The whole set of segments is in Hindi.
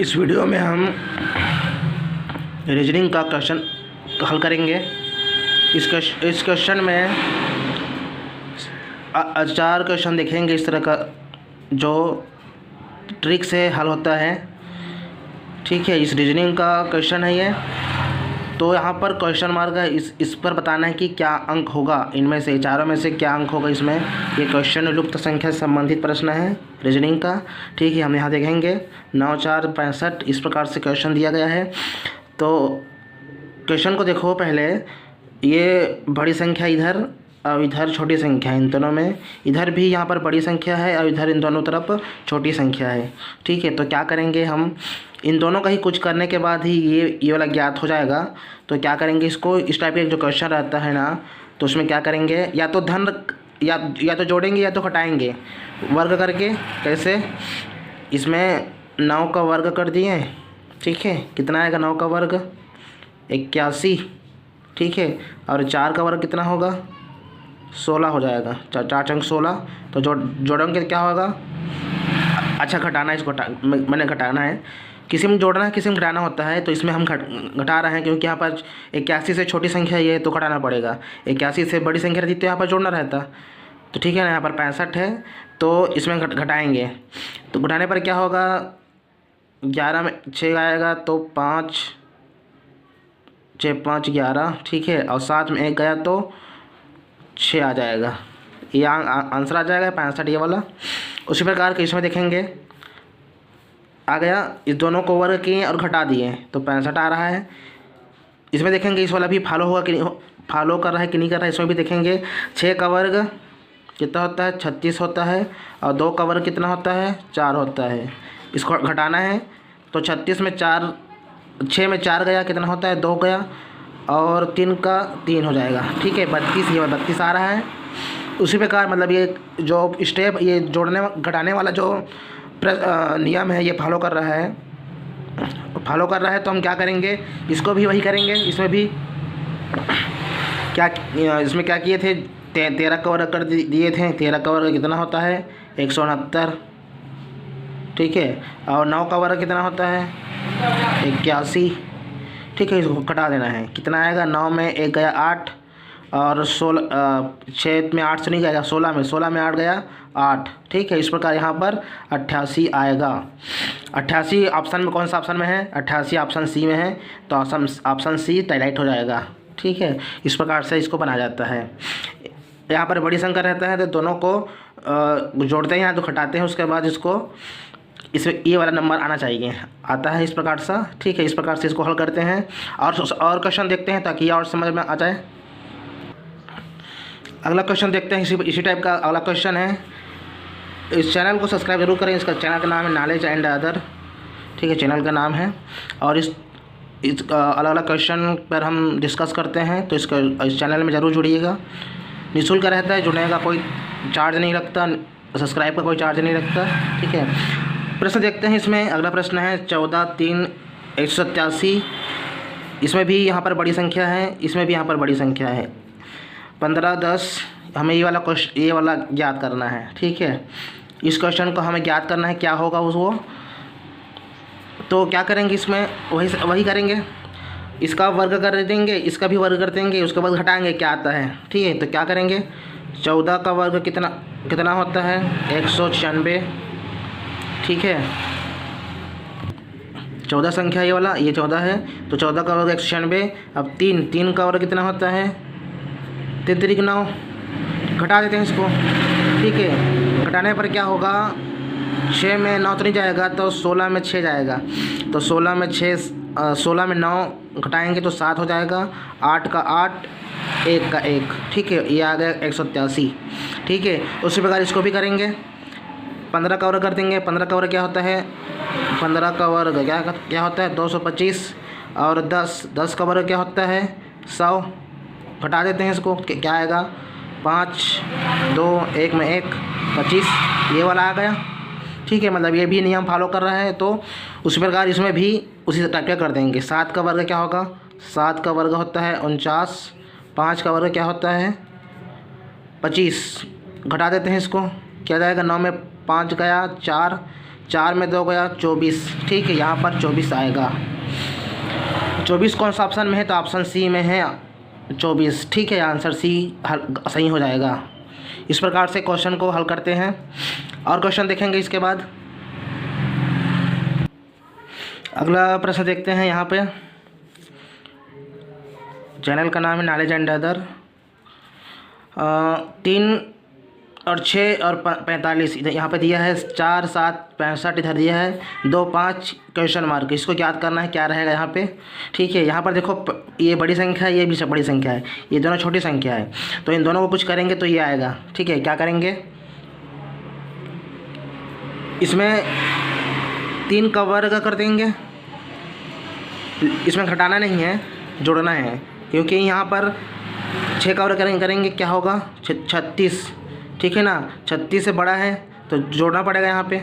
इस वीडियो में हम रीजनिंग का क्वेश्चन हल करेंगे। इस क्वेश्चन में 4 क्वेश्चन देखेंगे इस तरह का जो ट्रिक से हल होता है। ठीक है, इस रीजनिंग का क्वेश्चन है ये। तो यहाँ पर क्वेश्चन मार्क है, इस पर बताना है कि क्या अंक होगा, इनमें से चारों में से क्या अंक होगा इसमें। ये क्वेश्चन लुप्त संख्या से संबंधित प्रश्न है रीजनिंग का। ठीक है, हम यहाँ देखेंगे 9 4 65 इस प्रकार से क्वेश्चन दिया गया है। तो क्वेश्चन को देखो पहले, ये बड़ी संख्या इधर और इधर छोटी संख्या है, इन दोनों में इधर भी यहाँ पर बड़ी संख्या है और इधर इन दोनों तरफ छोटी संख्या है। ठीक है, तो क्या करेंगे हम, इन दोनों का ही कुछ करने के बाद ही ये वाला ज्ञात हो जाएगा। तो क्या करेंगे इसको, इस टाइप का जो क्वेश्चन रहता है ना, तो उसमें क्या करेंगे, या तो धन या तो जोड़ेंगे या तो घटाएंगे वर्ग करके। कैसे, इसमें 9 का वर्ग कर दिए। ठीक है, कितना आएगा 9 का वर्ग 81। ठीक है, और 4 का वर्ग कितना होगा 16 हो जाएगा। 4 चंग 16, तो जोड़ेंगे क्या होगा। अच्छा, घटाना है, इसको मैंने घटाना है, किसी में जोड़ना है किसी में घटाना होता है। तो इसमें हम घटा रहे हैं क्योंकि यहाँ पर 81 से छोटी संख्या ये तो घटाना पड़ेगा, 81 से बड़ी संख्या रहती तो यहाँ पर जोड़ना रहता। तो ठीक है ना, यहाँ पर 65 है तो इसमें घटाएंगे। तो घटाने पर क्या होगा, 11 में 6 आएगा तो 5 6 5 11। ठीक है, और 7 में 1 गया तो 6 आ जाएगा, ये आंसर आ जाएगा 65 ये वाला। उसी प्रकार के इसमें देखेंगे, आ गया, इस दोनों को वर्ग किए और घटा दिए तो 65 आ रहा है। इसमें देखेंगे इस वाला भी फॉलो होगा कि नहीं, फॉलो कर रहा है कि नहीं कर रहा है, इसमें भी देखेंगे। 6 का वर्ग कितना होता है 36 होता है, और 2 का वर्ग कितना होता है 4 होता है। इसको घटाना है तो 36 में 4 6 में 4 गया कितना होता है 2 गया, और 3 का 3 हो जाएगा। ठीक है, 32 ये 32 आ रहा है। उसी प्रकार मतलब ये जो स्टेप, ये जोड़ने घटाने वाला जो नियम है ये फॉलो कर रहा है। तो हम क्या करेंगे, इसको भी वही करेंगे। इसमें भी इसमें क्या किए थे, 13 का वर्ग कर दिए थे। 13 का वर्ग कितना होता है 169। ठीक है, और 9 का वर्ग कितना होता है 81। ठीक है, इसको घटा देना है, कितना आएगा 9 में 1 गया 8, और 6 में 8 से नहीं गया, 16 में 8 गया 8। ठीक है, इस प्रकार यहाँ पर 88 आएगा। 88 ऑप्शन में कौन सा ऑप्शन में है, 88 ऑप्शन सी में है, तो ऑप्शन सी टाइलाइट हो जाएगा। ठीक है, इस प्रकार से इसको बनाया जाता है। यहाँ पर बड़ी संख्या रहता है तो दोनों को जोड़ते हैं, तो घटाते हैं, उसके बाद इसको इसमें ये वाला नंबर आना चाहिए, आता है इस प्रकार से। ठीक है, इस प्रकार से इसको हल करते हैं और क्वेश्चन देखते हैं ताकि और समझ में आ जाए। अगला क्वेश्चन देखते हैं, इसी टाइप का अगला क्वेश्चन है। इस चैनल को सब्सक्राइब जरूर करें, इसका चैनल का नाम है नॉलेज एंड अदर। ठीक है, चैनल का नाम है, और इस अलग अलग क्वेश्चन पर हम डिस्कस करते हैं। तो इस चैनल में ज़रूर जुड़िएगा, निःशुल्क रहता है, जुड़ने का कोई चार्ज नहीं लगता, सब्सक्राइब का कोई चार्ज नहीं लगता। ठीक है, प्रश्न देखते हैं इसमें। अगला प्रश्न है 14 3 187। इसमें भी यहाँ पर बड़ी संख्या है, इसमें भी यहाँ पर बड़ी संख्या है। 15 10 हमें ये वाला ज्ञात करना है। ठीक है, इस क्वेश्चन को हमें ज्ञात करना है क्या होगा उसको। तो क्या करेंगे, इसमें वही करेंगे, इसका वर्ग कर देंगे, इसका भी वर्ग कर देंगे, उसके बाद घटाएंगे क्या आता है। ठीक है, तो क्या करेंगे, 14 का वर्ग कितना होता है 196। ठीक है, 14 संख्या ये वाला, ये 14 है, तो 14 का वर्ग 196। अब 3 का वर्ग कितना होता है 3 3 9, घटा देते हैं इसको। ठीक है, घटाने पर क्या होगा, 6 में 9 तो नहीं जाएगा, तो 16 में 6 जाएगा, तो 16 में 9 घटाएंगे तो 7 हो जाएगा। 8 का 8, 1 का 1। ठीक है, ये आ गया 187। ठीक है, उसी प्रकार इसको भी करेंगे। 15 का वर्ग कर देंगे। 15 का वर्ग क्या होता है, 15 का वर्ग क्या होता है 225, और 10 का वर्ग क्या होता है 100। घटा देते हैं इसको, क्या आएगा 5 2 1 में 1 25, ये वाला आ गया। ठीक है, मतलब ये भी नियम फॉलो कर रहा है। तो उसी प्रकार इसमें भी उसी टाइप का कर देंगे। 7 का वर्ग क्या होगा, 7 का वर्ग होता है 49। 5 का वर्ग क्या होता है 25, घटा देते हैं इसको, क्या जाएगा 9 में 5 गया 4, 4 में 2 गया 24, ठीक है, यहाँ पर 24 आएगा। 24 कौन सा ऑप्शन में है, तो ऑप्शन सी में है 24, ठीक है, आंसर सी सही हो जाएगा। इस प्रकार से क्वेश्चन को हल करते हैं और क्वेश्चन देखेंगे इसके बाद। अगला प्रश्न देखते हैं। यहाँ पे चैनल का नाम है नॉलेज एंड अदर। 3 और 6 और 45 यहाँ पे दिया है, 4 7 65 इधर दिया है, 2 5 क्वेश्चन मार्क। इसको याद करना है क्या रहेगा यहाँ पे, ठीक है। यहाँ पर देखो ये बड़ी संख्या है, ये भी बड़ी संख्या है, ये दोनों छोटी संख्या है, तो इन दोनों को कुछ करेंगे तो ये आएगा, ठीक है। क्या करेंगे, इसमें 3 का वर्ग कर देंगे, इसमें घटाना नहीं है, जोड़ना है, क्योंकि यहाँ पर 6 का वर्ग करेंगे क्या होगा 36, ठीक है ना। 36 से बड़ा है तो जोड़ना पड़ेगा यहाँ पे,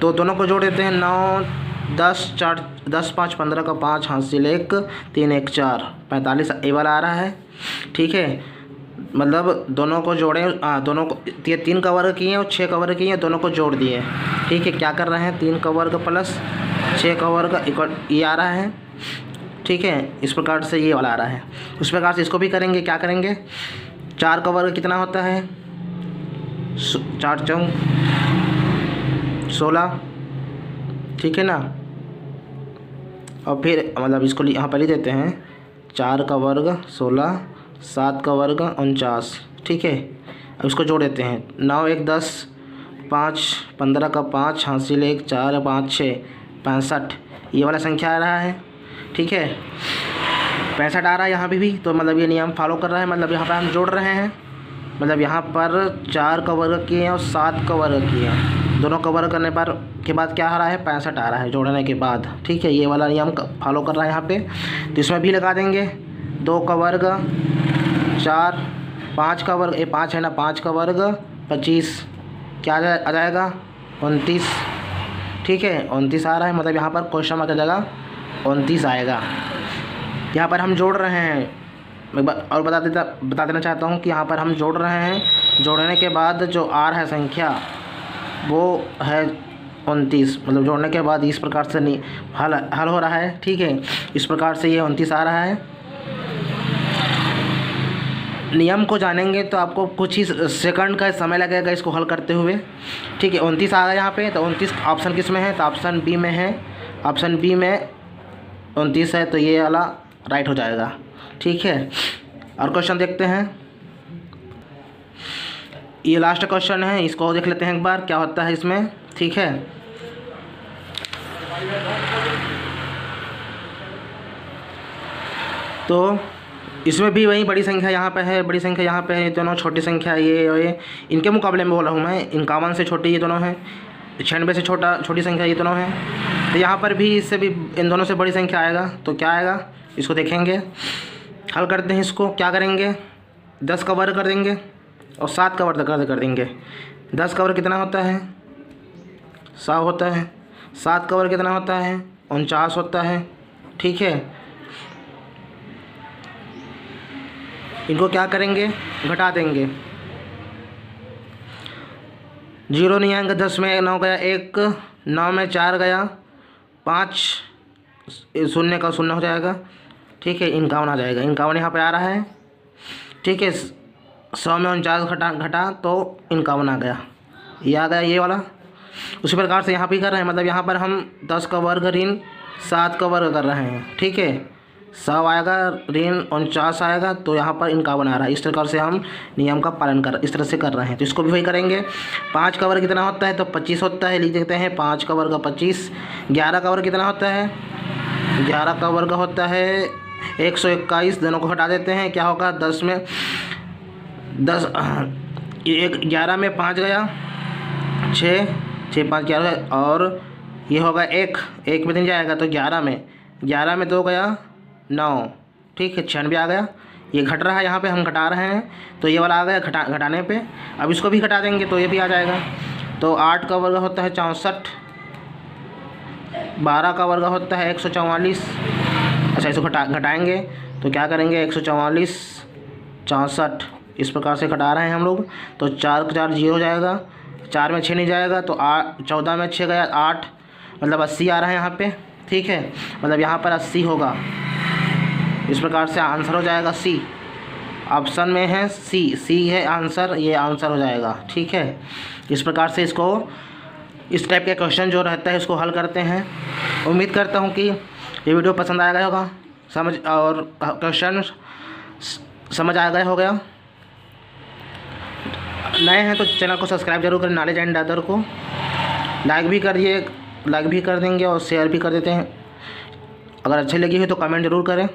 तो दोनों को जोड़ देते हैं। 9 10 4 10 5 15 का 5 हासिल 1 3 1 4 45 ये वाला आ रहा है, ठीक है। मतलब दोनों को जोड़ें, दोनों को 3 का वर्ग किए और 6 का वर्ग किए, दोनों को जोड़ दिए, ठीक है। क्या कर रहे हैं, 3 का वर्ग प्लस 6 का वर्ग इक्वल ये आ रहा है, ठीक है। इस प्रकार से ये वाला आ रहा है। उस प्रकार से इसको भी करेंगे। क्या करेंगे, 4 का वर्ग कितना होता है, 4 चौक 16, ठीक है ना। और फिर मतलब इसको यहाँ पर लिख देते हैं, 4 का वर्ग 16, 7 का वर्ग 49, ठीक है। अब इसको जोड़ देते हैं। 9 1 10 5 15 का 5 हासिल 1 4 5 6 65 ये वाला संख्या आ रहा है, ठीक है। 65 आ रहा है यहाँ भी, तो मतलब ये नियम फॉलो कर रहा है। मतलब यहाँ पर हम जोड़ रहे हैं, मतलब यहाँ पर 4 का वर्ग किए और 7 का वर्ग किए, दोनों का वर्ग करने पर के बाद क्या आ रहा है 65 आ रहा है जोड़ने के बाद, ठीक है। ये वाला नियम फॉलो कर रहा है यहाँ पे, तो इसमें भी लगा देंगे। 2 का वर्ग 4, 5 का वर्ग, ये 5 है ना, 5 का वर्ग 25 क्या आ जाएगा 29, ठीक है। 29 आ रहा है, मतलब यहाँ पर क्वेश्चन मार्क की जगह 29 आएगा। यहाँ पर हम जोड़ रहे हैं, मैं और बता देना चाहता हूँ कि यहाँ पर हम जोड़ रहे हैं, जोड़ने के बाद जो आ रहा है संख्या वो है 29, मतलब जोड़ने के बाद इस प्रकार से नहीं हल हो रहा है, ठीक है। इस प्रकार से ये 29 आ रहा है। नियम को जानेंगे तो आपको कुछ ही सेकंड का समय लगेगा इसको हल करते हुए, ठीक है। 29 आ गया यहाँ पे, तो 29 ऑप्शन किस में है, तो ऑप्शन बी में है। ऑप्शन बी में 29 है, तो ये वाला राइट हो जाएगा, ठीक है। और क्वेश्चन देखते हैं, ये लास्ट क्वेश्चन है, इसको देख लेते हैं एक बार क्या होता है इसमें, ठीक है। तो इसमें भी वही बड़ी संख्या यहाँ पे है, बड़ी संख्या यहाँ पे है, दोनों छोटी संख्या ये इनके मुकाबले में बोल रहा हूँ मैं। 51 से छोटी ये दोनों हैं, 96 से छोटी संख्या ये दोनों हैं। तो यहाँ पर भी इससे भी इन दोनों से बड़ी संख्या आएगा, तो क्या आएगा इसको देखेंगे, हल करते हैं। इसको क्या करेंगे, 10 का वर्ग कर देंगे और 7 का वर्ग कर देंगे। 10 का वर्ग कितना होता है 100 होता है, 7 का वर्ग कितना होता है 49 होता है, ठीक है। इनको क्या करेंगे, घटा देंगे, 0 नहीं आएंगे, 10 में 9 गया 1, 9 में 4 गया 5, शून्य का शून्य हो जाएगा, ठीक है। 51 आ जाएगा, 51 यहाँ पे आ रहा है, ठीक है। 100 में 49 घटा तो 51 आ गया, ये आ गया ये वाला। उसी प्रकार से यहाँ भी कर रहे हैं, मतलब यहाँ पर हम 10 का वर्ग ऋण 7 का वर्ग कर रहे हैं, ठीक है। 100 आएगा ऋण 49 आएगा, तो यहाँ पर 51 आ रहा है। इस प्रकार से हम नियम का पालन इस तरह से कर रहे हैं, तो इसको भी वही करेंगे। 5 का वर्ग कितना होता है, तो 25 होता है, लिख देते हैं 5 का वर्ग 25। 11 का वर्ग कितना होता है, 11 का वर्ग होता है 121, दोनों को हटा देते हैं, क्या होगा 10 में 10 11 में 5 गया 6 5 11, और ये होगा 1 में 3 जाएगा, तो 11 में 2 गया 9, ठीक है। 96 आ गया, ये घट रहा है, यहाँ पे हम घटा रहे हैं, तो ये वाला आ गया घटाने पे। अब इसको भी घटा देंगे तो ये भी आ जाएगा। तो 8 का वर्ग होता है 64, 12 का वर्ग होता है 144। अच्छा, इसको घटाएंगे तो क्या करेंगे 144 64, इस प्रकार से घटा रहे हैं हम लोग, तो 4 4 0 हो जाएगा, 4 में 6 नहीं जाएगा तो 14 में 6 गया 8, मतलब 80 आ रहा है यहाँ पे। ठीक है, मतलब यहाँ पर 80 होगा। इस प्रकार से आंसर हो जाएगा सी। ऑप्शन में है सी है आंसर, ये आंसर हो जाएगा। ठीक है, इस प्रकार से इसको, इस टाइप के क्वेश्चन जो रहता है इसको हल करते हैं। उम्मीद करता हूँ कि ये वीडियो पसंद आया होगा, समझ और क्वेश्चन समझ आ गया होगा। नए हैं तो चैनल को सब्सक्राइब जरूर करें, नॉलेज एंड अदर को लाइक भी करिए, लाइक भी कर देंगे और शेयर भी कर देते हैं। अगर अच्छी लगी हो तो कमेंट ज़रूर करें।